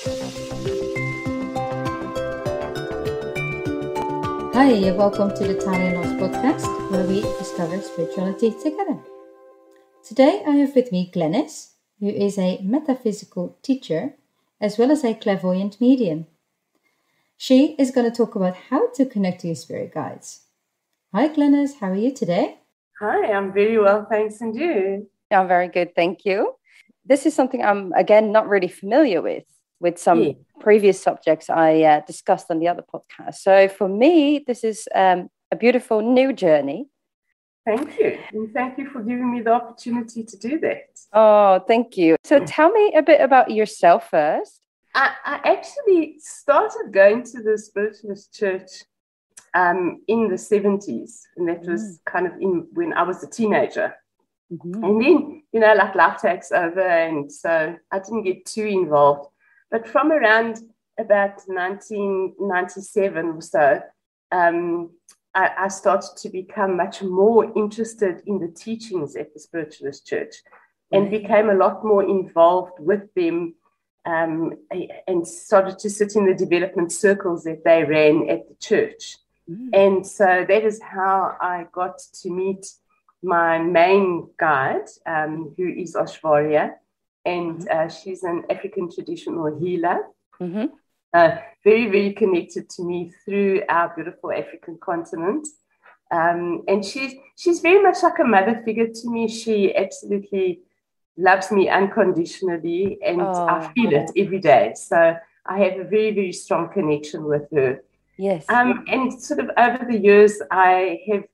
Hi, and welcome to the Tali Loz podcast, where we discover spirituality together. Today I have with me Glennis, who is a metaphysical teacher as well as a clairvoyant medium. She is going to talk about how to connect to your spirit guides. Hi Glennis, how are you today? Hi, I'm very well, thanks, and you? I'm very good, thank you. This is something I'm, again, not really familiar with some previous subjects I discussed on the other podcast. So for me, this is a beautiful new journey. Thank you. And thank you for giving me the opportunity to do that. Oh, thank you. So tell me a bit about yourself first. I actually started going to the spiritualist church in the 70s. And that was kind of when I was a teenager. Mm-hmm. And then, like life takes over. And so I didn't get too involved. But from around about 1997 or so, I started to become much more interested in the teachings at the spiritualist church and became a lot more involved with them and started to sit in the development circles that they ran at the church. And so that is how I got to meet my main guide, who is Ashwarya. And she's an African traditional healer, very, very connected to me through our beautiful African continent. And she's very much like a mother figure to me. She absolutely loves me unconditionally, and I feel it every day. So I have a very, very strong connection with her. Yes. And sort of over the years, I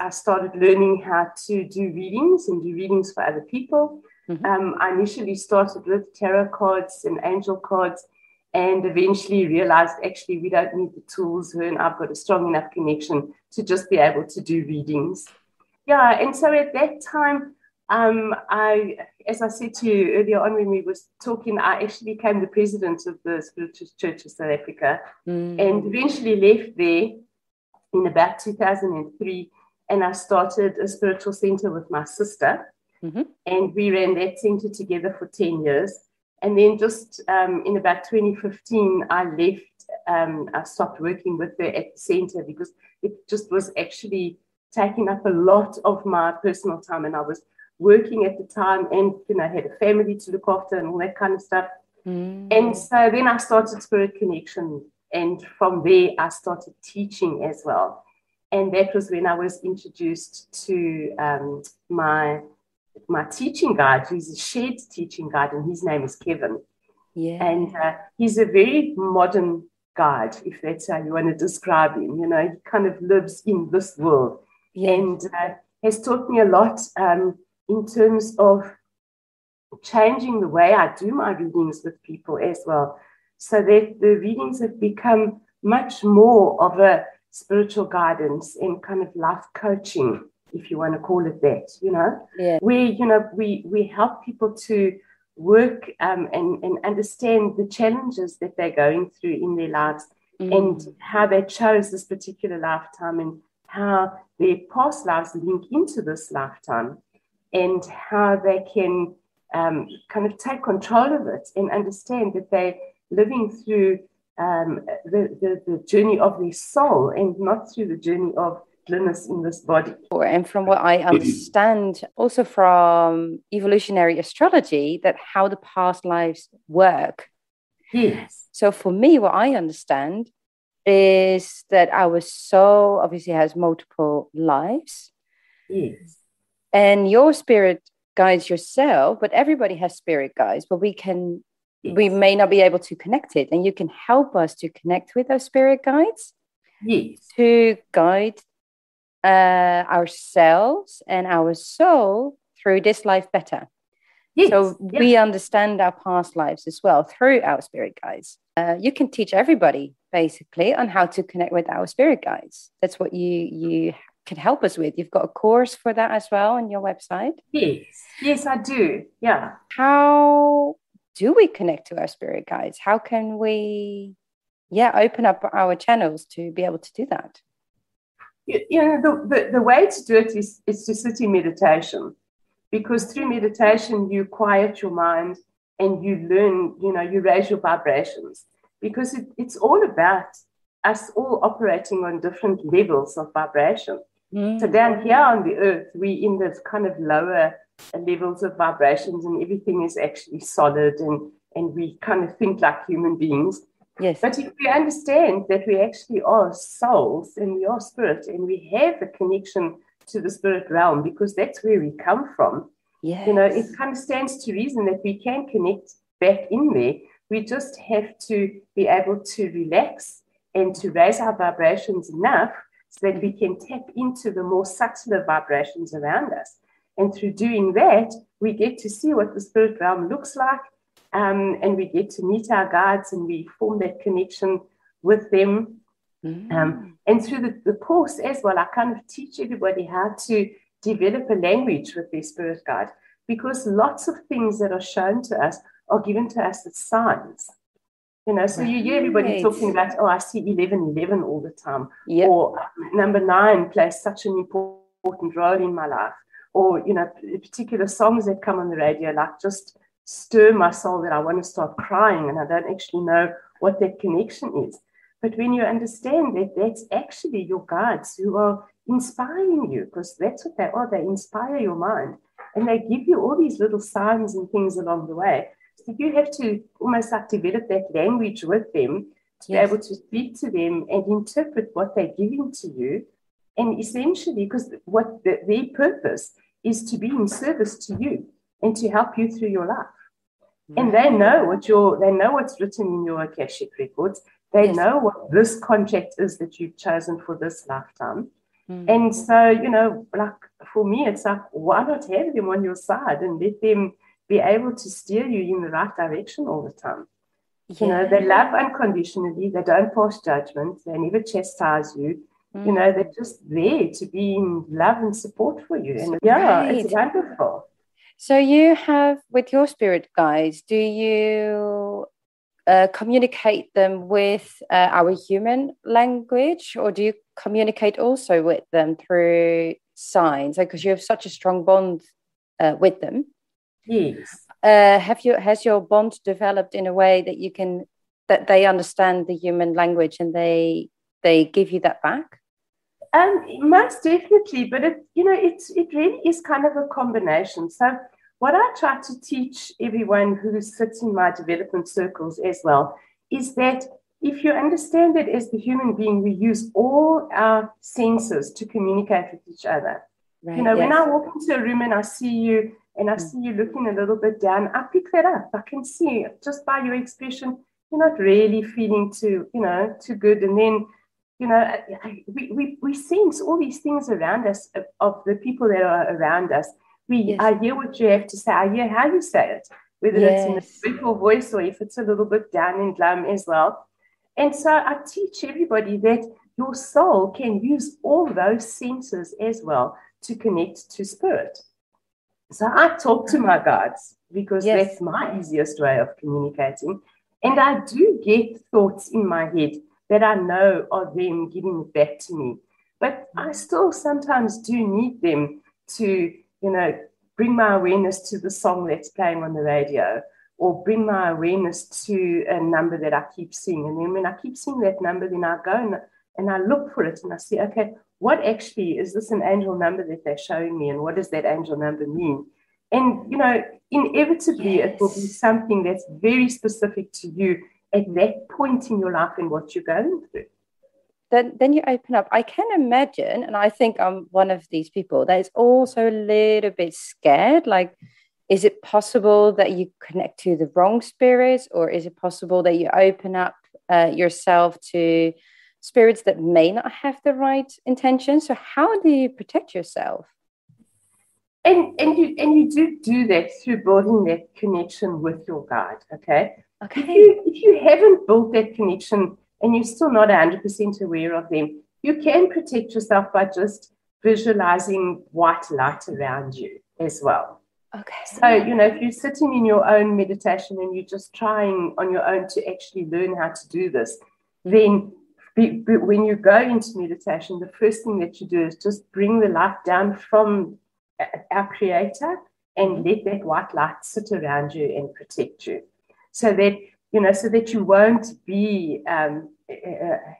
started learning how to do readings and do readings for other people. I initially started with tarot cards and angel cards, and eventually realized actually we don't need the tools. Her and I've got a strong enough connection to just be able to do readings. Yeah, and so at that time, as I said to you earlier on when we were talking, I actually became the president of the Spiritual Church of South Africa, and eventually left there in about 2003, and I started a spiritual center with my sister. And we ran that center together for 10 years. And then just in about 2015, I left. I stopped working with her at the center because it just was actually taking up a lot of my personal time. And I was working at the time and, had a family to look after and all that kind of stuff. And so then I started Spirit Connection. And from there, I started teaching as well. And that was when I was introduced to my teaching guide, who's a shared teaching guide, and his name is Kevin. Yeah. And he's a very modern guide, if that's how you want to describe him. He kind of lives in this world. Yeah. And has taught me a lot in terms of changing the way I do my readings with people as well, so that the readings have become much more of a spiritual guidance and kind of life coaching, if you want to call it that, where, we help people to work and understand the challenges that they're going through in their lives and how they chose this particular lifetime and how their past lives link into this lifetime and how they can kind of take control of it and understand that they're living through the journey of their soul and not through the journey of in this body. And from what I understand, also from evolutionary astrology, that how the past lives work. Yes. So for me, what I understand is that our soul obviously has multiple lives. Yes. And your spirit guides yourself, but everybody has spirit guides, but we may not be able to connect it. And you can help us to connect with our spirit guides. Yes. To guide ourselves and our soul through this life better. Yes. So we understand our past lives as well through our spirit guides. You can teach everybody basically on how to connect with our spirit guides. That's what you can help us with. You've got a course for that as well on your website. Yes, I do. Yeah. How do we connect to our spirit guides? How can we open up our channels to be able to do that? The way to do it is to sit in meditation, because through meditation you quiet your mind and you learn, you raise your vibrations, because it's all about us all operating on different levels of vibration. So down here on the earth, we're in the kind of lower levels of vibrations, and everything is actually solid, and we kind of think like human beings. Yes. But if we understand that we actually are souls and we are spirit, and we have a connection to the spirit realm, because that's where we come from, it kind of stands to reason that we can connect back in there. We just have to be able to relax and to raise our vibrations enough so that we can tap into the more subtler vibrations around us. And through doing that, we get to see what the spirit realm looks like, and we get to meet our guides, and we form that connection with them. And through the course as well, I kind of teach everybody how to develop a language with their spirit guide, because lots of things that are shown to us are given to us as signs. So you hear everybody talking about, I see 1111 all the time, or number 9 plays such an important role in my life, or, particular songs that come on the radio, like just stir my soul that I want to start crying, and I don't actually know what that connection is. But when you understand that that's actually your guides who are inspiring you, because that's what they are, they inspire your mind, and they give you all these little signs and things along the way. So you have to almost like develop that language with them to be able to speak to them and interpret what they're giving to you. And essentially, because what their purpose is to be in service to you and to help you through your life. And they know what's written in your Akashic records. They know what this contract is that you've chosen for this lifetime. And so, like for me, it's like, why not have them on your side and let them be able to steer you in the right direction all the time? They love unconditionally. They don't pass judgment. They never chastise you. They're just there to be in love and support for you. And it's wonderful. So you have, with your spirit guides, do you communicate them with our human language, or do you communicate also with them through signs? Because you have such a strong bond with them. Yes. Has your bond developed in a way that they understand the human language and they give you that back? Most definitely, but it really is kind of a combination. So what I try to teach everyone who sits in my development circles as well is that if you understand that as the human being, we use all our senses to communicate with each other. Right, when I walk into a room and I see you looking a little bit down, I pick that up. I can see just by your expression, you're not really feeling too good. And then, we sense all these things around us, of the people that are around us. I hear what you have to say. I hear how you say it, whether it's in a beautiful voice or if it's a little bit down and glum as well. And so I teach everybody that your soul can use all those senses as well to connect to spirit. So I talk to my guides because that's my easiest way of communicating. And I do get thoughts in my head that I know are them giving it back to me. But I still sometimes do need them to, bring my awareness to the song that's playing on the radio, or bring my awareness to a number that I keep seeing. And then when I keep seeing that number, then I go and I look for it and I see, okay, what actually is this an angel number that they're showing me, and what does that angel number mean? And, inevitably it will be something that's very specific to you at that point in your life and what you're going through. Then you open up. I can imagine, and I think I'm one of these people that is also a little bit scared. Like, is it possible that you connect to the wrong spirits, or is it possible that you open up yourself to spirits that may not have the right intention? So how do you protect yourself? And you do that through building that connection with your guide. Okay. If you haven't built that connection and you're still not 100% aware of them, you can protect yourself by just visualizing white light around you as well. Okay. So, if you're sitting in your own meditation and you're just trying on your own to actually learn how to do this, then when you go into meditation, the first thing that you do is just bring the light down from our Creator and let that white light sit around you and protect you, so that you won't be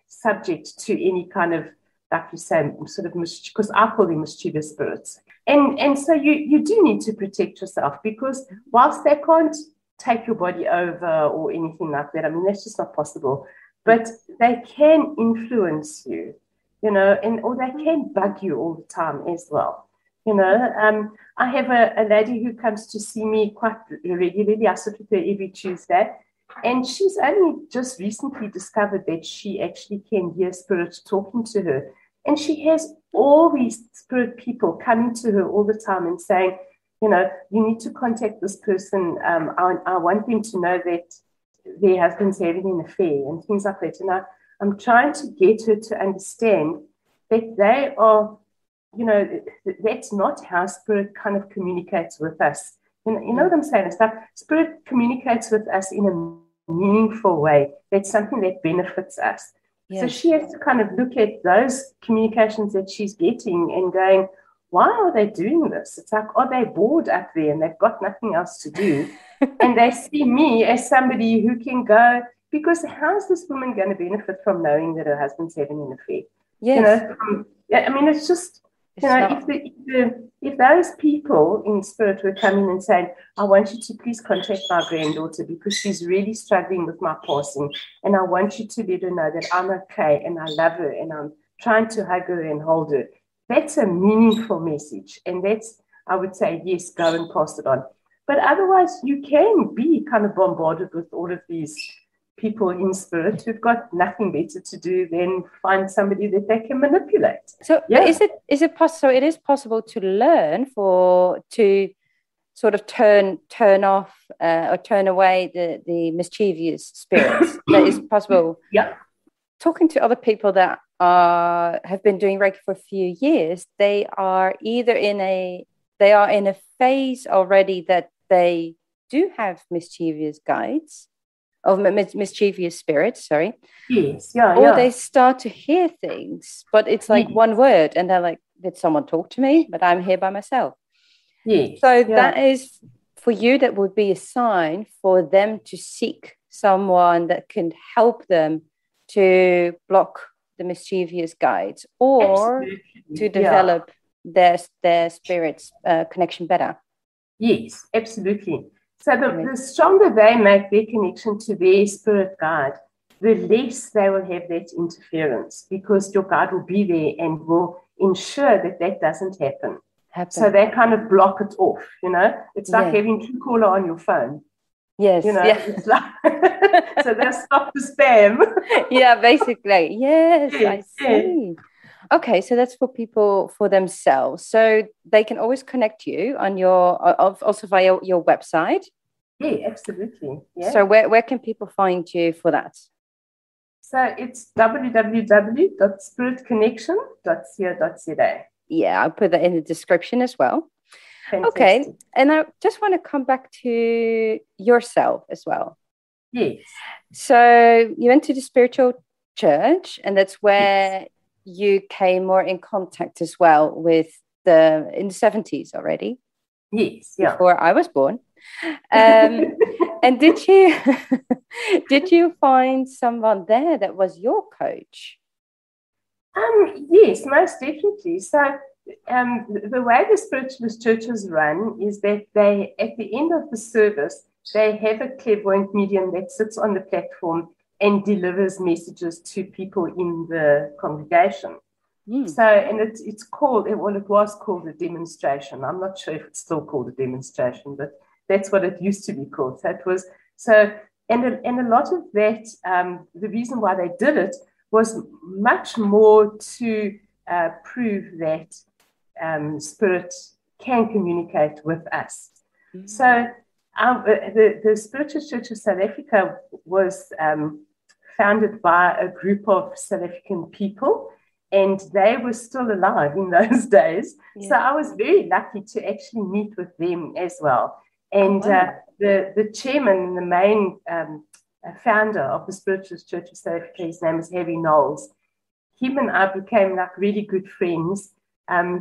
subject to any kind of, like you say, sort of, because I call them mischievous spirits. And so you do need to protect yourself, because whilst they can't take your body over or anything like that, I mean, that's just not possible, but they can influence you, or they can bug you all the time as well. I have a lady who comes to see me quite regularly. I sit with her every Tuesday, and she's only just recently discovered that she actually can hear spirits talking to her. And she has all these spirit people coming to her all the time and saying, you need to contact this person. I want them to know that their husband's having an affair and things like that. And I'm trying to get her to understand that they are, that's not how spirit kind of communicates with us. You know what I'm saying? It's like spirit communicates with us in a meaningful way. That's something that benefits us. Yes. So she has to kind of look at those communications that she's getting and going, why are they doing this? It's like, are they bored up there and they've got nothing else to do? And they see me as somebody who can go, because how's this woman going to benefit from knowing that her husband's having an affair? Yes. I mean, it's just, if those people in spirit were coming and saying, I want you to please contact my granddaughter because she's really struggling with my passing, and I want you to let her know that I'm okay and I love her and I'm trying to hug her and hold her. That's a meaningful message. And that's, I would say, yes, go and pass it on. But otherwise, you can be kind of bombarded with all of these people in spirit who've got nothing better to do than find somebody that they can manipulate. So is it possible? It is possible to learn to sort of turn off or turn away the mischievous spirits. That is possible. Yeah. Talking to other people that have been doing Reiki for a few years, they are either in a phase already that they do have mischievous guides, of mischievous spirits, sorry. Yes, yeah. Or they start to hear things, but it's like one word, and they're like, did someone talk to me? But I'm here by myself. Yes. So that is, for you, that would be a sign for them to seek someone that can help them to block the mischievous guides, or to develop their spirit's connection better. Yes, absolutely. So the stronger they make their connection to their spirit guide, the less they will have that interference, because your guide will be there and will ensure that doesn't happen. So they kind of block it off, It's like having Truecaller on your phone. Yes. It's like, so they'll stop the spam. Yeah, basically. Yes, I see. Okay, so that's for people, for themselves. So they can always connect you on also via your website. Yeah, absolutely. Yeah. So where can people find you for that? So it's www.spiritconnection.co.za. Yeah, I'll put that in the description as well. Fantastic. Okay, and I just want to come back to yourself as well. Yes. So you went to the spiritual church, and that's where you came more in contact as well with in the 70s already. Yes, yeah. Before I was born. And did you find someone there that was your coach? Yes, most definitely. So the way the spiritualist churches run is that they, at the end of the service, they have a clairvoyant medium that sits on the platform and delivers messages to people in the congregation. So, and it was called a demonstration. I'm not sure if it's still called a demonstration, but that's what it used to be called. So it was, and a lot of that, the reason why they did it was much more to prove that spirit can communicate with us. So the Spiritual Church of South Africa was founded by a group of South African people, and they were still alive in those days. Yeah. So I was very lucky to actually meet with them as well. And the chairman and the main founder of the Spiritualist Church of South Africa, his name is Harry Knowles. Him and I became like really good friends.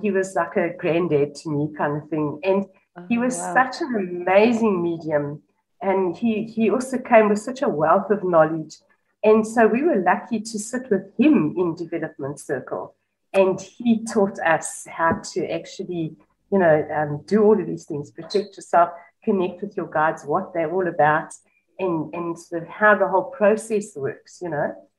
He was like a granddad to me, kind of thing. And He was wow. such an amazing medium. And he also came with such a wealth of knowledge. And so we were lucky to sit with him in development circle. And he taught us how to actually, do all of these things, protect yourself, connect with your guides, what they're all about, and sort of how the whole process works,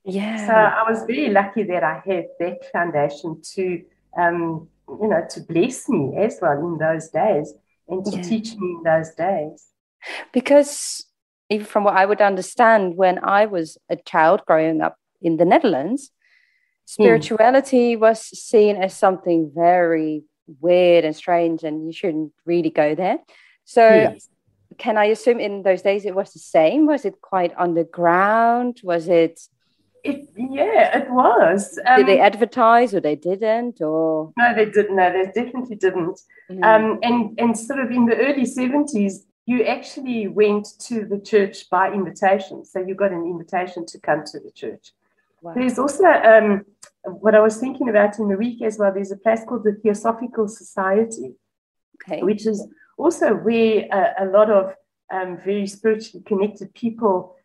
Yeah. So I was very lucky that I had that foundation to, to bless me as well in those days and to teach me in those days. Because even from what I would understand, when I was a child growing up in the Netherlands, spirituality was seen as something very weird and strange, and you shouldn't really go there. So can I assume in those days it was the same? Was it quite underground? Was it? It was. Did they advertise or they didn't? Or no, they didn't. No, they definitely didn't. And sort of in the early 70s, you actually went to the church by invitation. So you got an invitation to come to the church. Wow. There's also what I was thinking about in the week as well. There's a place called the Theosophical Society, which is also where a lot of very spiritually connected people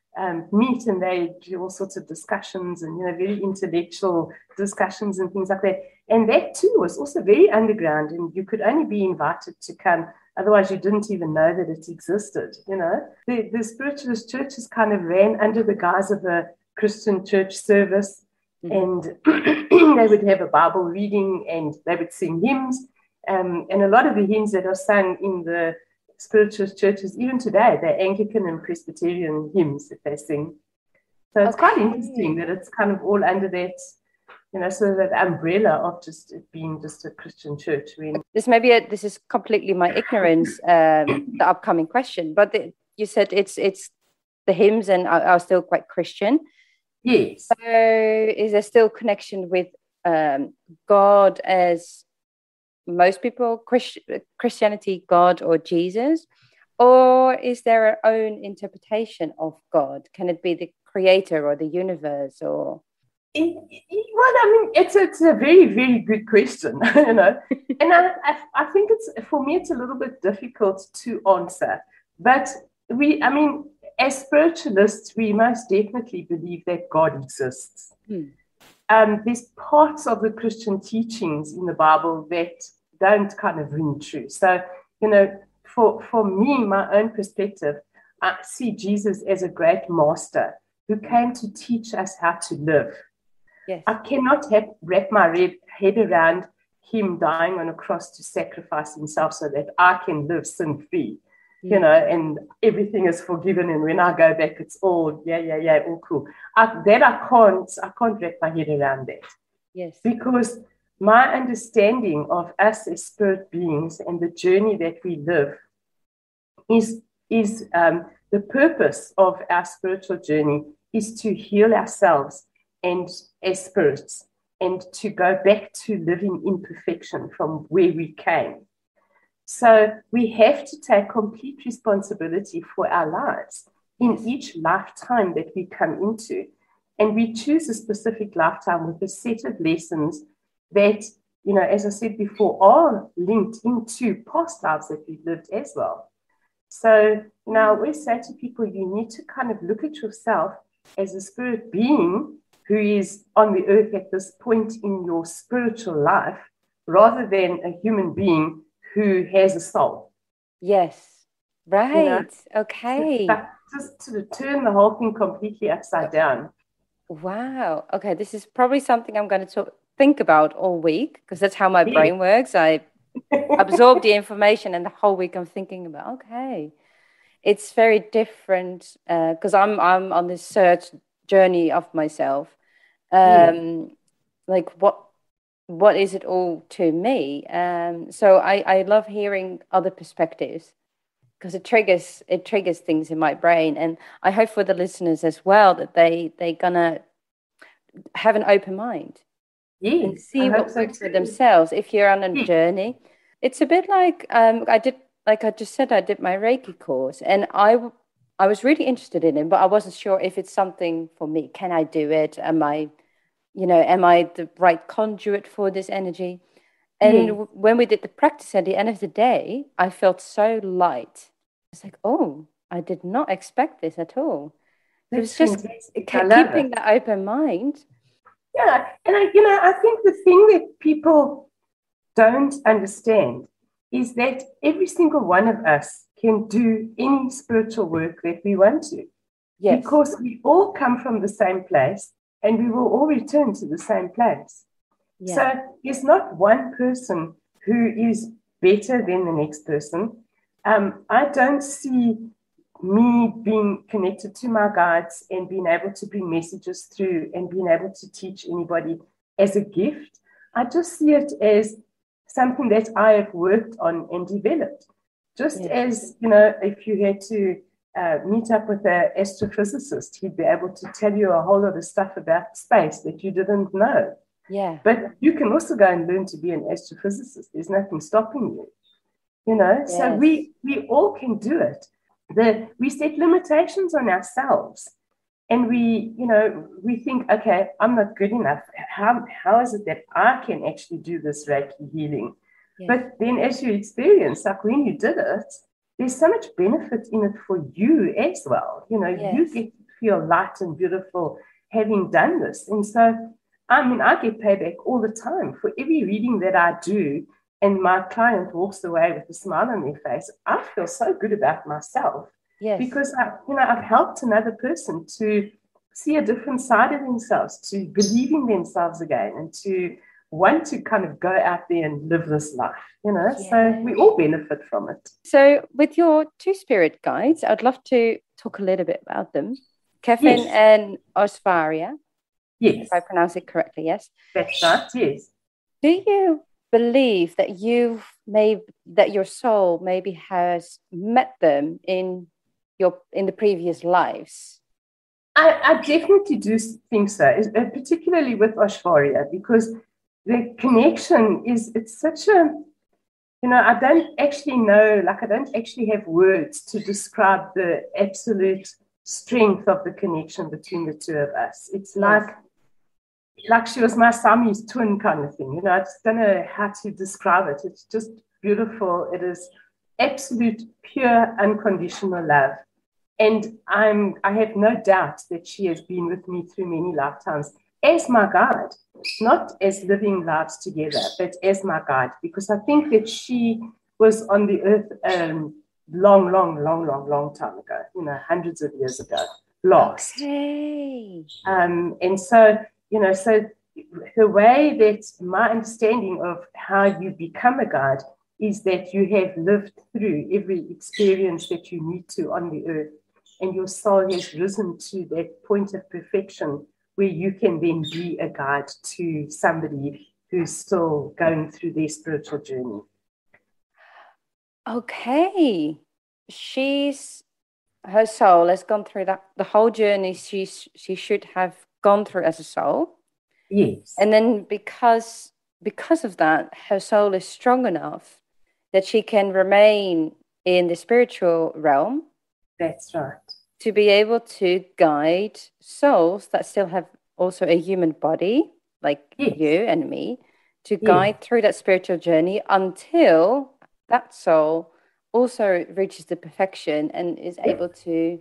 meet, and they do all sorts of discussions and very intellectual discussions and things like that. And that too was also very underground, and you could only be invited to come. Otherwise, you didn't even know that it existed. The spiritualist churches kind of ran under the guise of a Christian church service, and they would have a Bible reading and they would sing hymns. And a lot of the hymns that are sung in the spiritualist churches, even today, they're Anglican and Presbyterian hymns that they sing. So it's quite interesting that it's kind of all under that, sort of that umbrella of just it being just a Christian church. This is completely my ignorance, the upcoming question, but you said it's the hymns and are still quite Christian. Yes. So is there still connection with God as most people, Christianity, God or Jesus? Or is there an own interpretation of God? Can it be the creator or the universe? Or it's a very, very good question, And I think for me, it's a little bit difficult to answer. But as spiritualists, we most definitely believe that God exists. There's parts of the Christian teachings in the Bible that don't kind of ring true. So, for me, my own perspective, I see Jesus as a great master who came to teach us how to live. Yes. I cannot wrap my head around him dying on a cross to sacrifice himself so that I can live sin-free. And everything is forgiven. And when I go back, it's all, all cool. I can't wrap my head around that. Yes. Because my understanding of us as spirit beings and the journey that we live is the purpose of our spiritual journey is to heal ourselves and as spirits and to go back to living in perfection from where we came. So we have to take complete responsibility for our lives in each lifetime that we come into. And we choose a specific lifetime with a set of lessons that, as I said before, are linked into past lives that we've lived as well. So, I always say to people, you need to kind of look at yourself as a spirit being who is on the earth at this point in your spiritual life, rather than a human being who has a soul. Yes. Right. Okay. Just to turn the whole thing completely upside down. Wow. Okay. This is probably something I'm going to think about all week, because that's how my brain works. I absorb the information and the whole week I'm thinking about, okay, it's very different because I'm on this search journey of myself. Like what is it all to me? So I love hearing other perspectives, because it triggers things in my brain, and I hope for the listeners as well that they gonna have an open mind and see what works for themselves. If you're on a journey, it's a bit like I did my Reiki course, and I was really interested in it, but I wasn't sure if it's something for me. Can I do it? Am I the right conduit for this energy? And when we did the practice at the end of the day, I felt so light. It's like, oh, I did not expect this at all. It was just keeping that open mind. Yeah, and I think the thing that people don't understand is that every single one of us can do any spiritual work that we want to. Yes. Because we all come from the same place and we will all return to the same place. Yeah. So there's not one person who is better than the next person. I don't see me being connected to my guides and being able to bring messages through and being able to teach anybody as a gift. I just see it as something that I have worked on and developed. Just as, if you had to meet up with an astrophysicist, he'd be able to tell you a whole lot of stuff about space that you didn't know. Yeah. But you can also go and learn to be an astrophysicist. There's nothing stopping you, Yes. So we all can do it. We set limitations on ourselves. And we think, okay, I'm not good enough. How is it that I can actually do this Reiki healing? Yes. But then as you experience, like when you did it, there's so much benefit in it for you as well. Yes. You get to feel light and beautiful having done this. And so, I get payback all the time for every reading that I do. And my client walks away with a smile on their face. I feel so good about myself. Yes. Because I've helped another person to see a different side of themselves, to believe in themselves again, and to want to kind of go out there and live this life, Yes. So we all benefit from it. So with your two spirit guides, I'd love to talk a little bit about them. Kevin and Osvaria. Yes. If I pronounce it correctly, yes? That's right, yes. Do you believe that that your soul maybe has met them in the previous lives? I definitely do think so, particularly with Ashvarya, because the connection it's such a, I don't actually know, I don't actually have words to describe the absolute strength of the connection between the two of us. It's like she was my Siamese twin kind of thing. I just don't know how to describe it. It's just beautiful. It is absolute, pure, unconditional love. And I have no doubt that she has been with me through many lifetimes as my guide, not as living lives together, but as my guide, because I think that she was on the earth long time ago, hundreds of years ago, lost. Okay. And so, so the way that my understanding of how you become a guide is that you have lived through every experience that you need to on the earth, and your soul has risen to that point of perfection where you can then be a guide to somebody who's still going through their spiritual journey. Okay. Her soul has gone through the whole journey she should have gone through as a soul. Yes. And then because of that, her soul is strong enough that she can remain in the spiritual realm. That's right. To be able to guide souls that still have also a human body, like you and me, to guide through that spiritual journey until that soul also reaches the perfection and is able to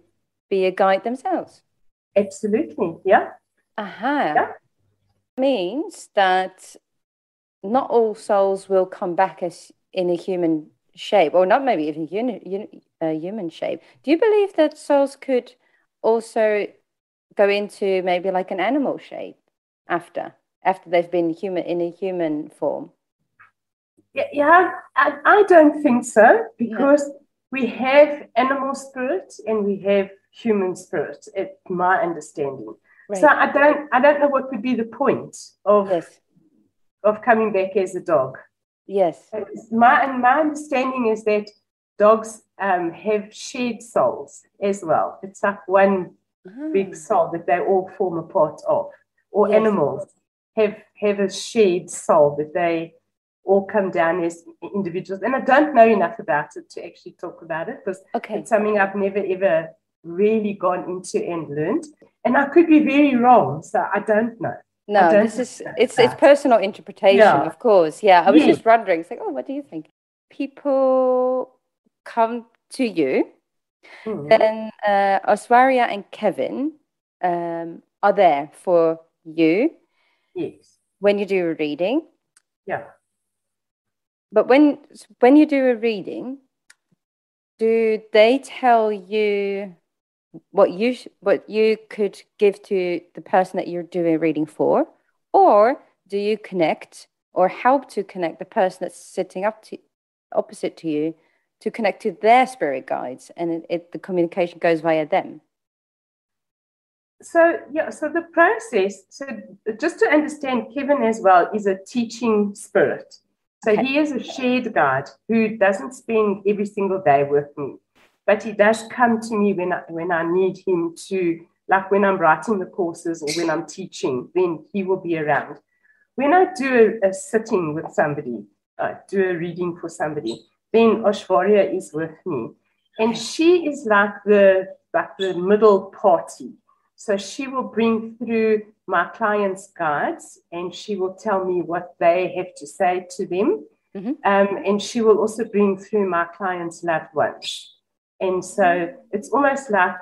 be a guide themselves. Absolutely, yeah. Yeah. Means that not all souls will come back as in a human shape, or not maybe even human shape. Do you believe that souls could also go into maybe like an animal shape after they've been in a human form? Yeah, I don't think so, because we have animal spirit and we have human spirit, it's my understanding. Right. So I don't know what would be the point of coming back as a dog. Yes. My understanding is that dogs have shared souls as well. It's like one big soul that they all form a part of. Or animals have a shared soul that they all come down as individuals. And I don't know enough about it to actually talk about it, because it's something I've never ever really gone into and learned. And I could be very wrong, so I don't know. No, it's personal interpretation, of course. Yeah, I was just wondering. It's like, oh, what do you think? People come to you, then Oswaria and Kevin are there for you. Yes. When you do a reading. Yeah. But when you do a reading, do they tell you what you could give to the person that you're doing a reading for, or do you connect or help to connect the person that's sitting opposite to you to connect to their spirit guides, and the communication goes via them? So the process, so just to understand, Kevin as well is a teaching spirit. So he is a shared guide who doesn't spend every single day with me, but he does come to me when I need him to, like when I'm writing the courses or when I'm teaching, then he will be around. When I do a sitting with somebody, do a reading for somebody, then Oshvarya is with me. And she is like the middle party. So she will bring through my clients' guides and she will tell me what they have to say to them. And she will also bring through my clients' loved ones. And so it's almost like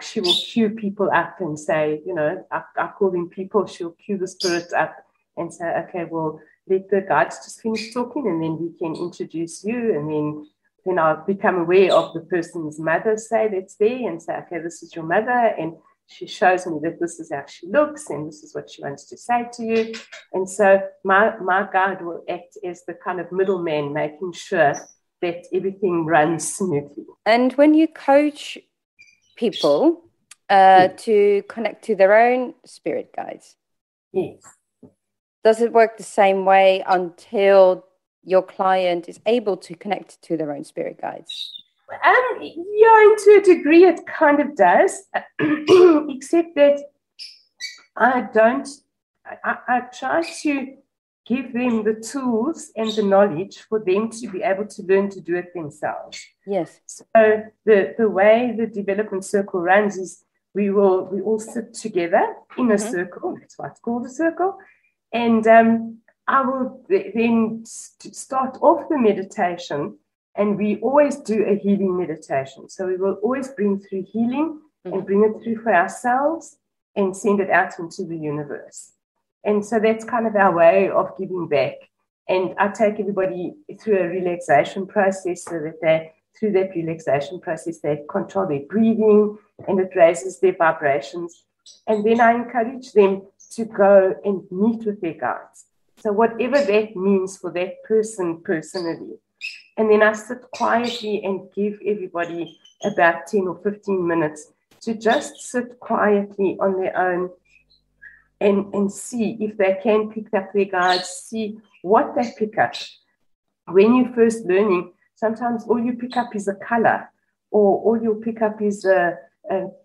she will cue people up and say, you know, I call them people, she'll cue the spirits up and say, okay, well, let the guides just finish talking and then we can introduce you. And then I'll become aware of the person's mother, say, that's there, and say, okay, this is your mother. And she shows me that this is how she looks and this is what she wants to say to you. And so my guide will act as the kind of middleman, making sure that everything runs smoothly. And when you coach people to connect to their own spirit guides, yes, does it work the same way until your client is able to connect to their own spirit guides? Yeah, and to a degree it kind of does, except that I try to give them the tools and the knowledge for them to be able to learn to do it themselves. Yes. So the way the development circle runs is we all sit together in a circle. That's why it's called a circle. And I will then start off the meditation, and we always do a healing meditation. So we will always bring through healing and bring it through for ourselves and send it out into the universe. And so that's kind of our way of giving back. And I take everybody through a relaxation process so that through that relaxation process, they control their breathing and it raises their vibrations. And then I encourage them to go and meet with their guides. So whatever that means for that person personally. And then I sit quietly and give everybody about 10 or 15 minutes to just sit quietly on their own and see if they can pick up their guides, see what they pick up. When you're first learning, sometimes all you pick up is a color, or all you'll pick up is a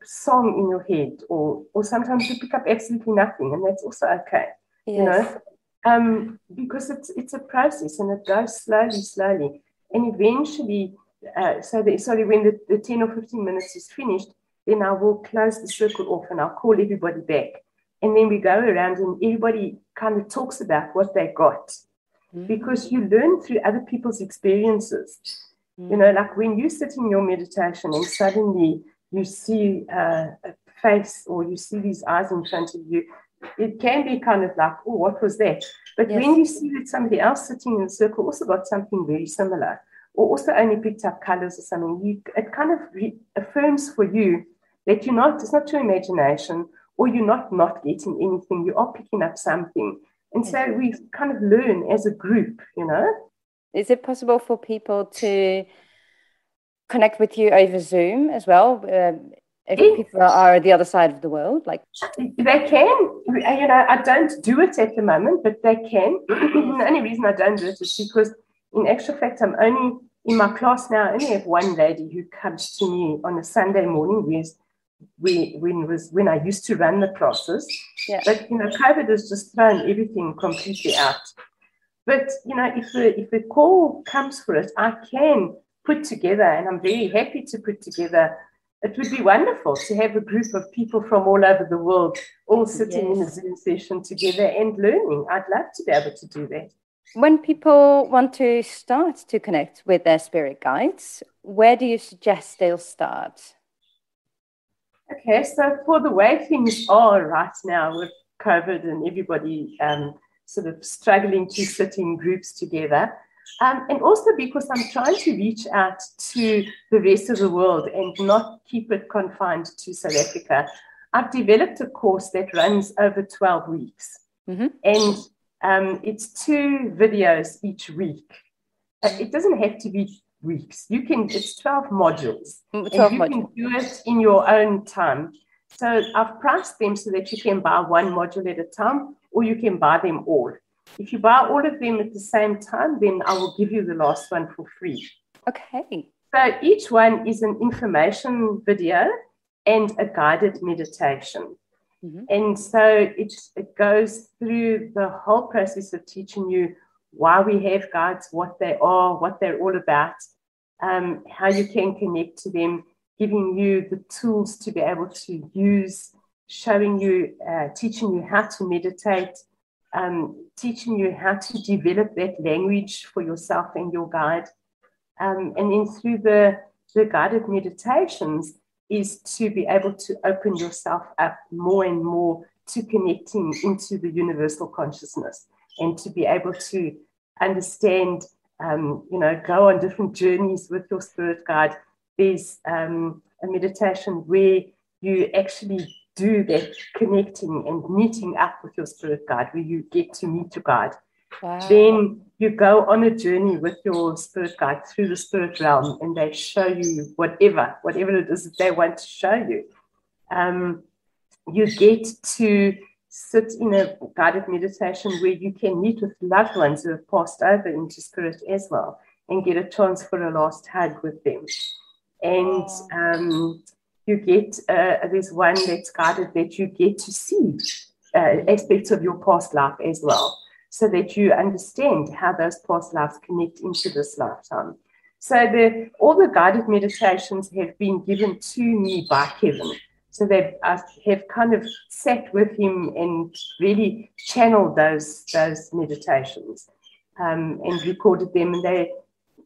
song in your head, or sometimes you pick up absolutely nothing, and that's also okay. Yes. You know, because it's a process and it goes slowly. And eventually, when the 10 or 15 minutes is finished, then I will close the circle off and I'll call everybody back. And then we go around and everybody kind of talks about what they got. Because you learn through other people's experiences. You know, like when you sit in your meditation and suddenly you see a face or you see these eyes in front of you, it can be kind of like, oh, what was that? But when you see that somebody else sitting in the circle also got something very similar, or also only picked up colors or something, it kind of affirms for you that it's not your imagination, or you're not getting anything, you are picking up something. And so we kind of learn as a group, you know. Is it possible for people to connect with you over Zoom as well? If people are the other side of the world, like they can. You know, I don't do it at the moment, but they can. The only reason I don't do it is because, in actual fact, I'm only in my class now. I only have one lady who comes to me on a Sunday morning. When I used to run the classes, but you know, COVID has just thrown everything completely out. But you know, if the call comes for it, I can put together, and I'm very happy to put together it would be wonderful to have a group of people from all over the world all sitting in a Zoom session together and learning. I'd love to be able to do that. When people want to start to connect with their spirit guides, where do you suggest they'll start? Okay, so for the way things are right now with COVID and everybody sort of struggling to sit in groups together, and also because I'm trying to reach out to the rest of the world and not keep it confined to South Africa, I've developed a course that runs over 12 weeks. Mm-hmm. And it's 2 videos each week. It doesn't have to be weeks. It's 12 modules. 12 and you can do it in your own time. So I've priced them so that you can buy one module at a time, or you can buy them all. If you buy all of them at the same time, then I will give you the last one for free. Okay. So each one is an information video and a guided meditation. Mm-hmm. And so it goes through the whole process of teaching you why we have guides, what they are, what they're all about, how you can connect to them, giving you the tools to be able to use, showing you, teaching you how to meditate, teaching you how to develop that language for yourself and your guide. And then through the guided meditations is to be able to open yourself up more and more to connecting into the universal consciousness, and to be able to understand, go on different journeys with your spirit guide. There's a meditation where you actually do that connecting and meeting up with your spirit guide, where you get to meet your guide. Wow. Then you go on a journey with your spirit guide through the spirit realm, and they show you whatever it is that they want to show you. You get to sit in a guided meditation where you can meet with loved ones who have passed over into spirit as well, and get a chance for a last hug with them. And you get, there's one that's guided that you get to see aspects of your past life as well, so that you understand how those past lives connect into this lifetime. So all the guided meditations have been given to me by Kevin. So I have kind of sat with him and really channeled those meditations and recorded them. And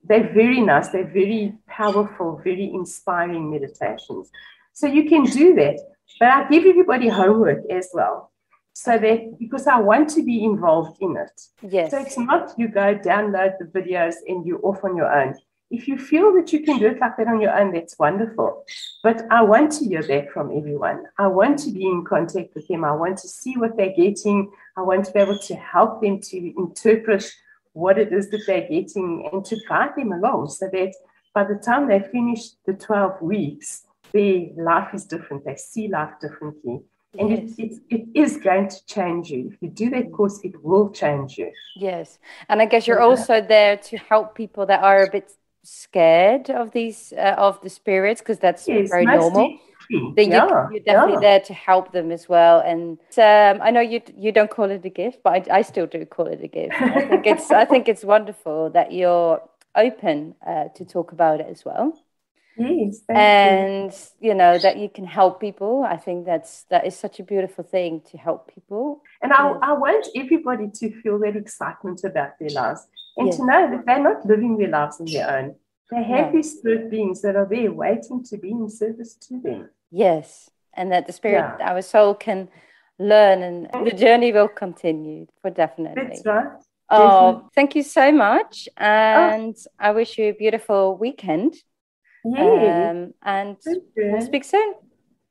they're very nice. They're very powerful, very inspiring meditations. So you can do that. But I give everybody homework as well. So that, because I want to be involved in it. Yes. So it's not you go download the videos and you're off on your own. If you feel that you can do it like that on your own, that's wonderful. But I want to hear back from everyone. I want to be in contact with them. I want to see what they're getting. I want to be able to help them to interpret what it is that they're getting and to guide them along, so that by the time they finish the 12 weeks, their life is different. They see life differently. And yes, it is going to change you. If you do that course, it will change you. Yes. And I guess you're also there to help people that are a bit scared of these of the spirits, because that's very normal. Then you're definitely there to help them as well. And I know you don't call it a gift, but I still do call it a gift. I think it's wonderful that you're open to talk about it as well. Yes, and that you can help people. I think that is such a beautiful thing, to help people. And I want everybody to feel that excitement about their lives, and to know that they're not living their lives on their own. They have these spirit beings that are there waiting to be in service to them. Yes, and that the spirit, our soul, can learn, and the journey will continue for definitely. That's right. Oh, thank you so much, and I wish you a beautiful weekend. Yeah. And we'll speak soon.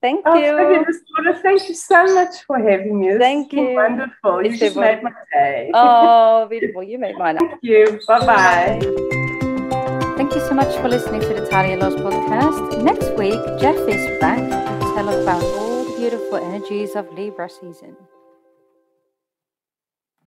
Thank you. Fabulous, Dora. Thank you so much for having me. Thank you. Wonderful. You just made my day. Oh, beautiful. You made mine. Thank you. Bye-bye. Thank you so much for listening to the Tali Loz podcast. Next week, Jeff is back to tell us about all the beautiful energies of Libra season.